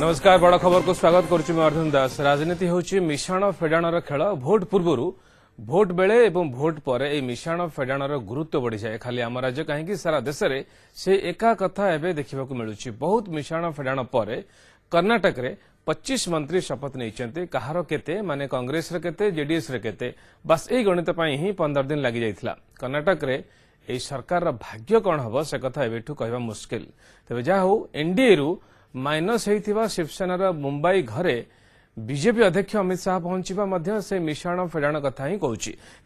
नमस्कार बड़ खबर को स्वागत करुच्ची अर्जुन दास। राजनीति होची मिशाण फेडाणर खेल। भोट पूर्व भोट बेले एवं भोट पर ए मिशाण फेडाणर गुरुत्व बढ़ी जाए। खाली आम राज्य कहीं सारा देश में से एका कथा एवं देखा मिलूँ। बहुत मिशाण फेडाण पर कर्णाटक रे 25 मंत्री शपथ नहीं कहार केते माने कांग्रेस रे केते जेडीएस रे केते बस यही गणित ही 15 दिन लगी जाइथिला। कर्णाटक रे ए सरकार भाग्य कौन हम से कथा एवं कहवा मुस्किल। तेज जहा हो एनडीए रु माइनस होइथिबा शिवसेनार मुंबई घरे बीजेपी अध्यक्ष अमित शाह पहुंचवा से मिशाण फेडाण कथा ही कहूँ।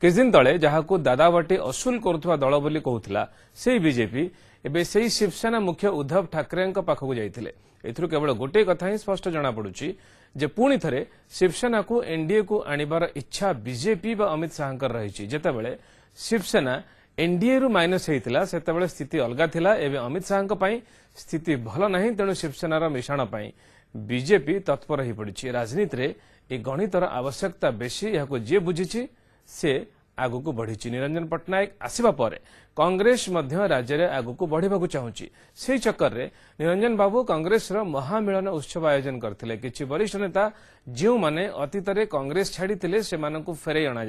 किछ दिन तले जहां दादाबाटी असूल करुवा दल बोली कहूला से बीजेपी एबे से शिवसेना मुख्य उद्धव ठाकरे पाखक जाइथिले। एथुरु केवल गोटे कथा ही स्पष्ट जना पड़ुछि जे पुणी थरे शिवसेना को एनडीए को आनिबार इच्छा बीजेपी व अमित शाह रही। जेतेबेले शिवसेना एनडीए रु माइनस होइतिला सेतेबेले स्थिति अलगा थिला। एबे अमित शाह पई स्थिति भल नहीं। तेणु शिवसेनार मिशाण पई बीजेपी तत्पर हो पड़ी। राजनीति रे ए गणितर आवश्यकता बेसी यह जी बुझी से आगु को बढ़ी। निरंजन पट्टनायक आसिबा परे कांग्रेस मध्य राज्य में आगु को बढ़ा चाहूँगी। से चक्कर में निरंजन बाबू कांग्रेस महामिलन उत्सव आयोजन करते। किछि वरिष्ठ नेता जो माने अतीत में कांग्रेस छाड़ी से फेरई अणा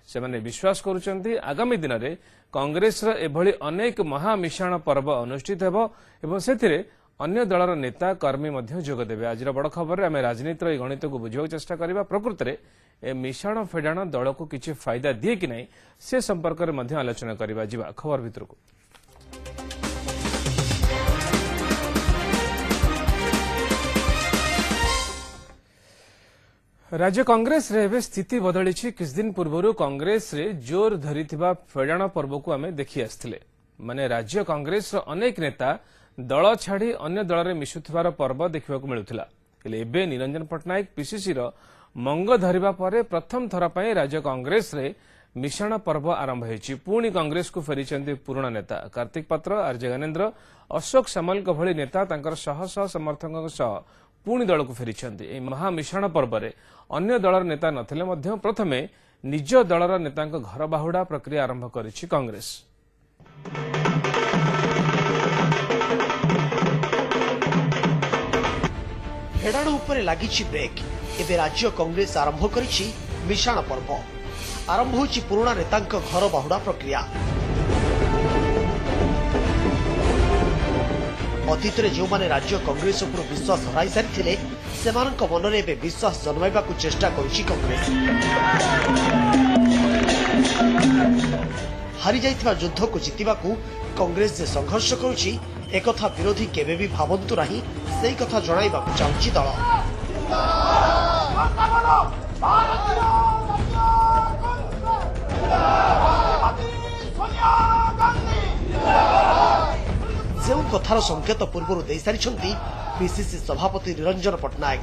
से विश्वास करुचंती आगामी दिन में कांग्रेस एभली अनेक महामिशाण पर्व अनुष्ठित होब से अन्य दलर नेता कर्मी जोगदेवे। आज बड़ खबर में आम राजनीतिर गणित को बुझा चेष्टा करवा। प्रकृत में ए मिशाण फेडाण दल को किसी फायदा दिए कि नहीं से संपर्क में आलोचना करवा। जिबा खबर भितर को। राज्य कांग्रेस रे स्थिति बदली। किछ दिन पूर्व कांग्रेस रे जोर धरिथिबा फेडाण पर्व को आमे देखि आस्थिले। माने राज्य कांग्रेस रो अनेक नेता दल छाड़ी अन्य दल में मिशुथिबार पर्व देखा मिलूला। एबे निरंजन पट्टनायक पीसीसी रो मंग धरिबा परे प्रथम थर पई राज्य कांग्रेस रे मिशाण पर्व आरंभ होइछि। पुणी कांग्रेस को फेरिचंती पुराणा नेता कार्तिक पात्र, आरजे ज्ञानेन्द्र, अशोक सामल भली नेता तांकर शह शह समर्थकों सह पुणी दल को फेरिचंती। ए महामिशाण पर्व रे अन्य दलर नेता नथिले मध्य प्रथमे निज दलर नेता घर बाहुडा प्रक्रिया आरंभ करिछि कांग्रेस। फेडाण उपरे लागिछि ब्रेक। एबे राज्य कांग्रेस आरंभ करिछि मिशाण पर्व। आरंभ होछि पुराणा नेतांक घर बाहुडा प्रक्रिया। अतीत में जो माने राज्य कांग्रेस उपर विश्वास हराई सारी सेमानक मनरे एबे विश्वास जन्माइबाकु चेष्टा करिछि कांग्रेस। हारी जाइथिबा युद्ध को जितिबाकु कांग्रेस जे संघर्ष करुछि एकथा विरोधी केबे भी भावंतु नाही। सेही कथा जणाइबाकु चाहुछि दल। जो कथार संकेत पूर्व दे सारी पीसीसी सभापति निरंजन पट्टनायक।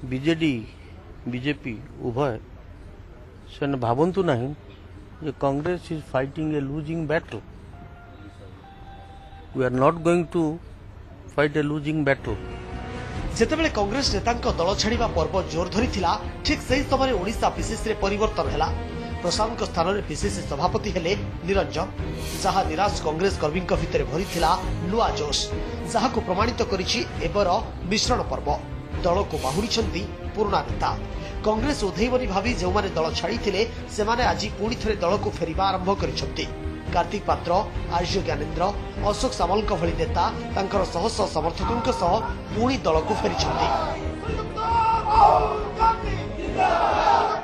बीजेडी बीजेपी उभय से भावंतु नहीं जे Congress is fighting a losing battle. We are not going to fight a losing battle. जेतेबेले कांग्रेस नेतांक दल छाड़िबा पर्व जोर धरिथिला ठीक सही समय ओडिशा पीसीसी रे परिवर्तन हैला। प्रशांत स्थान में पीसीसी सभापति हेले निरंजन। जहाँ निराश कांग्रेस कर्मी भितर भरीथिला नुआ जोश जहाँ को प्रमाणित करिछि एबर मिश्रण पर्व। दल को बाहुड़ी पुराणा नेता कांग्रेस उधेबनी भावी जो माने दल छाड़ी सेमाने आज पुणी थे दल को फेरिबा आरंभ करिसेंती। कार्तिक पात्र, आरजे ज्ञानेन्द्र, अशोक सामल भली नेता तांकर शह शह समर्थकों सह पुणी दल को फेरिसेंती।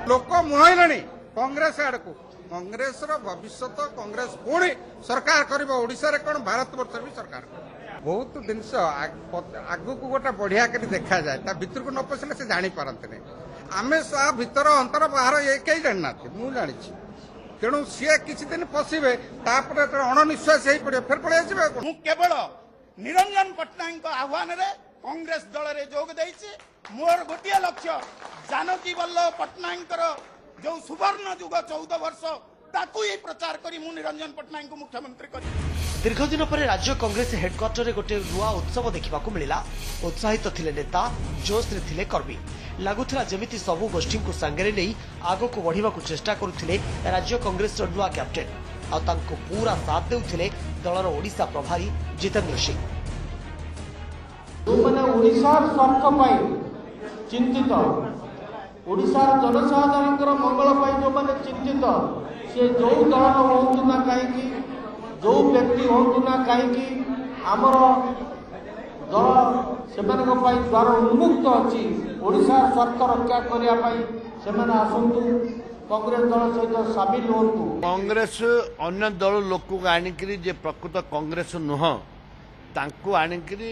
लोक मुहाइलानी कांग्रेस आड़ को कांग्रेस भविष्य कांग्रेस पुणी सरकार कर ओडिशा रे कोन भारत वर्ष भी सरकार बहुत दिन आगु को गोटे बढ़िया कर देखा जाए ता भीतर को न पसले से जानी पारते नहीं। आमे सा भीतर अंतर बाहर ये कई जानना मु जानी तेणु सी किसी दिन पशिबे तापर अणनिश्वास हो पड़े फिर पड़े मु केवल निरंजन पट्टनायक आह्वान रे कांग्रेस दल रे जोग देइछि। मोर गोटिया लक्ष्य जानकी वल्लभ पट्टनायक जो सुवर्ण युग 14 वर्ष ताकू ही प्रचार करी मु निरंजन पट्टनायक को मुख्यमंत्री करी। दीर्घ दिन पर राज्य कांग्रेस हेडक्वार्टर रे गोटे नुआ उत्सव देखा मिला। उत्साहित थिले नेता, जोश रे थिले कर्मी। लगुला जमिति सबु गोष्ठी को सांगे नहीं आग को बढ़ा चेष्टा करुले राज्य कांग्रेस नुआ कैप्टेन और पूरा साथ देउथिले दलर ओडिशा प्रभारी जितेंद्र सिंह। मैंने ओडिशार स्वार्थ पाई चिंतित ओडिशार जनसाधारण मंगल पाई जो मैंने चिंतित से जो दल हूँ ना कहीं जो व्यक्ति हूँ ना कहीं आमर दल से द्वार उन्मुक्त अच्छी ओडिशार स्वार्थ रक्षा करने आसतु कांग्रेस दल सहित सामिल हूँ। कांग्रेस अन्य दल लोक आनिकी जे प्रकृत कांग्रेस नुह तांको आनिकी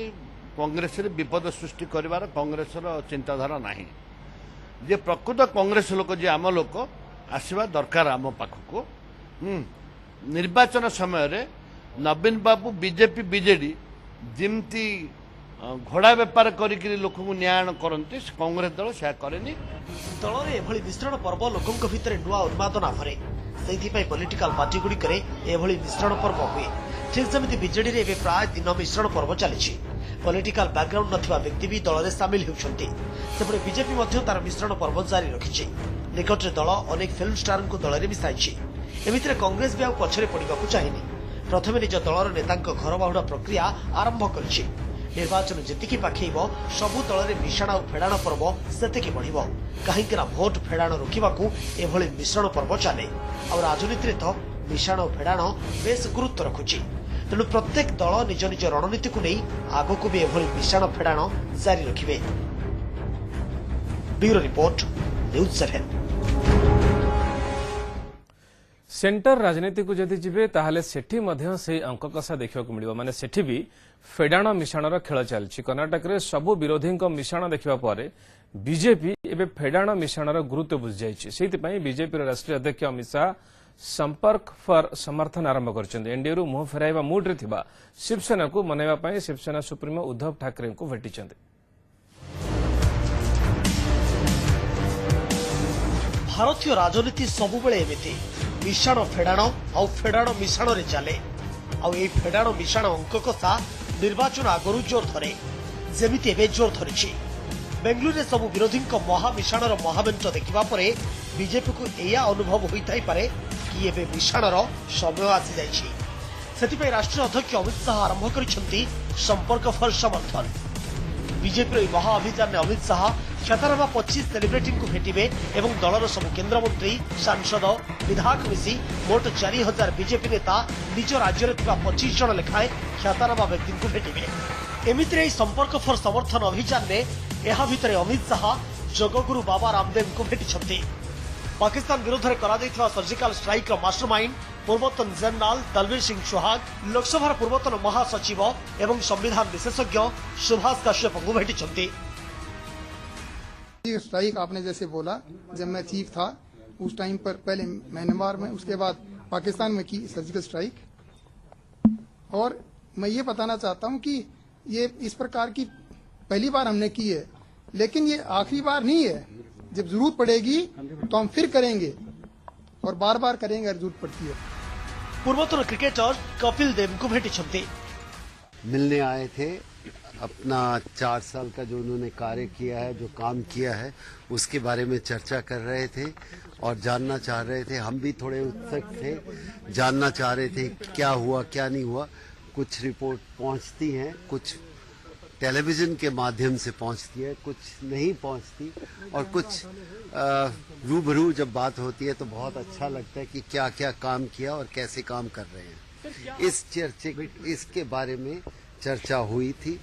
कांग्रेस रे विपद सृष्टि करिवार कांग्रेस चिंताधारा नाही जे प्रकृत कांग्रेस लोक जे आम लोक आसवा दरकार आम पाखक निर्वाचन समय रे नवीन बाबू बीजेपी बीजेडी जिमती घोड़ा बेपार करी लोक न्याय करती कांग्रेस दल से करेनी। दल में एभली मिश्रण पर्व लोकों भितर नुआ उन्मादना भरे से पॉलिटिकल पार्टी गुड़िक मिश्रण पर्व हुए ठीक जमी बीजेडी रे प्राय दिन मिश्रण पर्व चली पॉलिटिकल बैकग्राउंड नथिबा व्यक्ति भी दल में सामिल होउछन्ति सेपटे बीजेपी तार मिश्रण पर्व जारी रखिछि निकटरे दल अनेक फिल्म स्टार को दल में मिसाइछि एमितिरे कांग्रेस भी आउ पछरे पड़िबाकू चाहिनी प्रथमे निज दलर नेतांक घर बाहुड़ा प्रक्रिया आरंभ करिछि निर्वाचन जेतिकी पाखेइब सबु दल में मिशाण और फेड़ाण पर्व सेतिकी बढ़िब कहीं भोट फेड़ाण रोकवाकू एभली मिश्रण पर्व चले और राजनीति तो मिशाण और फेड़ाण बेस गुरुत्व रखुछि तेणु प्रत्येक दल निज निज रणनीति को नहीं आगक भी एभली मिशाण फेड़ाण जारी रखिबे। Bureau report news 7। सेंटर राजनीति को जदि जिबे ताहले सेठी मध्य से अंक कषा देखा मिलिबो माने सेठी भी फेडाण मिशाणर खेल चलछि कर्नाटक रे सबु विरोधी मिशाण देखिबा परे बीजेपी एबे फेडाण मिशाणर गुरुत्व बुझ जाइछि सेति पई बीजेपी राष्ट्रीय अध्यक्ष अमित शाह संपर्क फॉर समर्थन आरंभ करछन्ते एनडीए रु मुह फेराइबा मूड रे थिबा शिवसेना को मनाइबा पई शिवसेना सुप्रीमो उद्धव ठाकरे को भेटिछन्ते। भारतीय राजनीति सबुबेले एमिति मिशाण फेड़ाण आउ फेड़ाण मिशाण रे चले आउ ए फेड़ाण मिशाण अंक कषा निर्वाचन आगरू जोर धरे जेमिति एबे जोर धरिछि बेंगलुरु सबु विरोधी महामिशाणर महामेंट देखिबा परे बीजेपी को एया अनुभव होइथाइ पारे कि एबे मिशाणर समय आसी जाइछि सेतिपई राष्ट्रीय अध्यक्ष अमित शाह आरंभ करिसेंती संपर्क फॉर समर्थन बीजेपी महा अभियान में अमित शाह ख्यातनामा 25 सेलिब्रिटी को भेटिबे एवं दलर सबु केन्द्रमंत्री सांसद विधायक मिसी मोट 4000 बीजेपी नेता निज राज्य 25 जन लेखाएं ख्यातनामा व्यक्ति को भेटिबे एमितिरे संपर्क फॉर समर्थन अभियान में यह भितर अमित शाह जगगुरु बाबा रामदेव को भेटिछन्ति पाकिस्तान विरोध में करा सर्जिकल स्ट्राइक मास्टरमाइंड पूर्वतन जनरल दलवीर सिंह सुहाग लोकसभा पूर्वतन महासचिव एवं संविधान विशेषज्ञ सुभाष कश्यप को भेटिछन्ति। स्ट्राइक आपने जैसे बोला जब मैं चीफ था उस टाइम पर पहले म्यांमार में उसके बाद पाकिस्तान में की सर्जिकल स्ट्राइक और मैं ये बताना चाहता हूँ कि ये इस प्रकार की पहली बार हमने की है लेकिन ये आखिरी बार नहीं है जब जरूरत पड़ेगी तो हम फिर करेंगे और बार बार करेंगे अगर जरूरत पड़ती है। पूर्वतन क्रिकेटर कपिल देव को भेटिछन्ति मिलने आए थे अपना 4 साल का जो उन्होंने कार्य किया है जो काम किया है उसके बारे में चर्चा कर रहे थे और जानना चाह रहे थे हम भी थोड़े उत्सुक थे जानना चाह रहे थे क्या हुआ क्या नहीं हुआ कुछ रिपोर्ट पहुंचती हैं कुछ टेलीविजन के माध्यम से पहुंचती है कुछ नहीं पहुंचती और कुछ रूबरू जब बात होती है तो बहुत अच्छा लगता है कि क्या क्या काम किया और कैसे काम कर रहे हैं इस चर्चे इसके बारे में चर्चा हुई थी।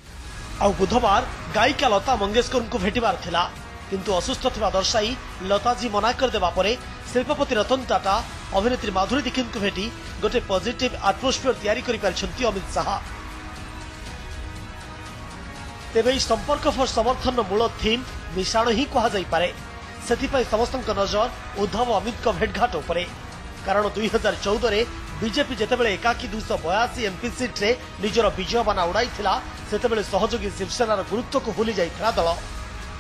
बुधवार गायिका लता मंगेशकर को भेटिबार थिला किंतु असुस्थ थिबा दर्शाई लताजी मना कर देबा परे शिल्पपति रतन टाटा अभिनेत्री माधुरी दीक्षित को भेटी गोटे पॉजिटिव एटमॉस्फेयर तैयारी करि पारछन्ती अमित शाह। तेबे संपर्क फॉर समर्थन मूल थीम मिशाण ही कहा जाई पारे सेथिपई समस्त नजर उद्धव अमित को भेटघाट उपरे कारण 2014 रे बीजेपी जेतेबेले एकाकी 282 एमपी सीट रे निजर विजय बाना उड़ाइथिला सेतेबेले सहयोगी शिवसेनार गुरुत्व को भूली जाइथिला दल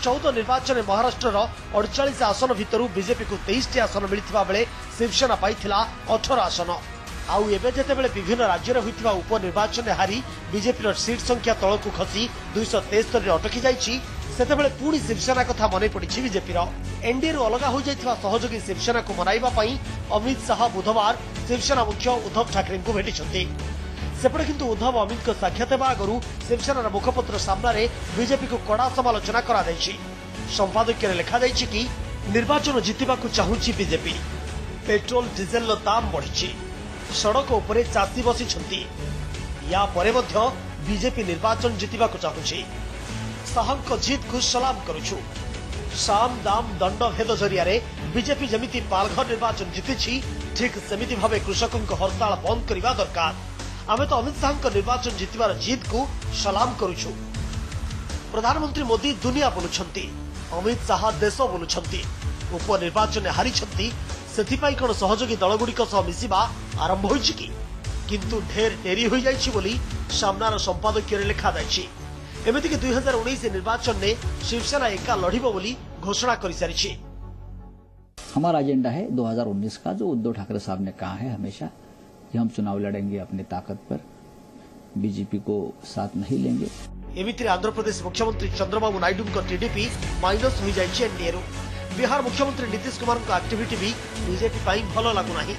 14 निर्वाचन में महाराष्ट्र 48 आसन भितरु बीजेपी को 23 आसन मिलिथिबा बेले शिवसेना पाइथिला 18 आसन आउ एबे जेतेबेले विभिन्न राज्य रे होइथिबा उपनिर्वाचन हारी बीजेपी सीट संख्या तळकु खसी 273 रे अटकी जाइछि सेतेबेले पुणी शिवसेना कथा मने पड़िछि बीजेपी एनडीए रु अलगा हो जाइथिबा सहयोगी शिवसेना को मनाइबा पई अमित शाह बुधवार शिवसेना मुख्य उद्धव ठाकरे को भेटिछन्ति सेपटे किंतु उद्धव अमित को साक्षात हेबा आगरू शिवसेनार मुखपत्र सामने बीजेपी को कड़ा समालोचना करा दैछि। संपादकीय लिखा दैछि कि निर्वाचन जितिबा को चाहूछि बीजेपी। पेट्रोल डीजेल दाम बढ़ी, सड़क उपरे चाषी बसी, या परे मध्य बीजेपी निर्वाचन जितिबा को चाहूछि। शाहक जीत को सलाम करुछु। साम दाम दंड भेद जरिया बीजेपी जमिति पालघर निर्वाचन जीति ठीक सेमिति भावे कृषकों हड़ताल बंद करने दरकार। आमे तो अमित शाह निर्वाचन जीतबार जीत को सलाम करुछु। प्रधानमंत्री मोदी दुनिया बोलुछंती, अमित शाह देश बोलुछंती। उपनिर्वाचन हारी सेथिपाई कोन सहयोगी दलगुड़िक मिसिबा आरंभ होइछि कि किंतु ढेर डेरी हो जाइछि बोली सामनार संपादकीय लिखा जाइछि। एमिति कि 2019 निर्वाचन ने शिवसेना एका लड़िबो बोली घोषणा करि सारिछि। हमारा एजेंडा है 2019 का, जो उद्धव ठाकरे साहब ने कहा है हमेशा कि हम चुनाव लड़ेंगे अपनी ताकत पर, बीजेपी को साथ नहीं लेंगे। एमिति आंध्र प्रदेश मुख्यमंत्री चंद्रबाबू नायडू को टीडीपी माइनस हो जाइछि एनडीए रो। बिहार मुख्यमंत्री नीतीश कुमार को एक्टिविटी भी बीजेपी पाई भलो लागु नाही।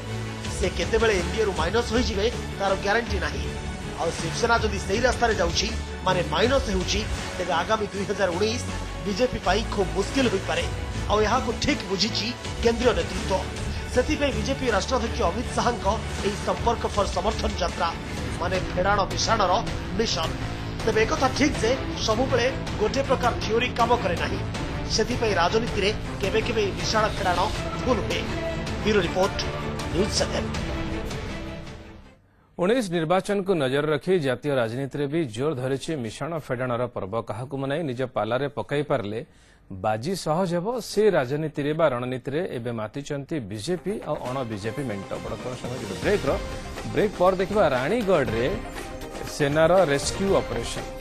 से केतेबेले एनडीए रो माइनस होई जिवे तार ग्यारंटी नाही। आ शिवसेना जदि सही रास्ता रे जाउछि माने माइनस हेउछि, तेबे आगामी 2019 बीजेपी पाई खूब मुश्किल होई पारे। आ यहा को ठीक बुझिछि केंद्रीय नेतृत्व। सेतिपे बीजेपी राष्ट्राध्यक्ष अमित शाह एही संपर्क फॉर समर्थन यात्रा माने फेडाण मिशाणर मिशन। तेबे एकथा ठीक जे सबुबेले गोटे प्रकार थियोरी काम करे नाही। सेतिपे राजनीति रे केबे केबे मिशाण फेडाण भूल हुए। Bureau report, news 7। 19 निर्वाचन को नजर रखी जातीय राजनीति रे भी जोर धरिछि मिशाण फेडाणर पर्व। काहाकु मनाई निज पालारे पकाई पारले बाजी सहज हेब, से राजनीति रे बा रणनीति रे एबे मातिचंती बीजेपी और अण बीजेपी मेंट। बड़ समय ब्रेक पर देखिबा रानीगढ़ रे सेनार रेस्क्यू ऑपरेशन।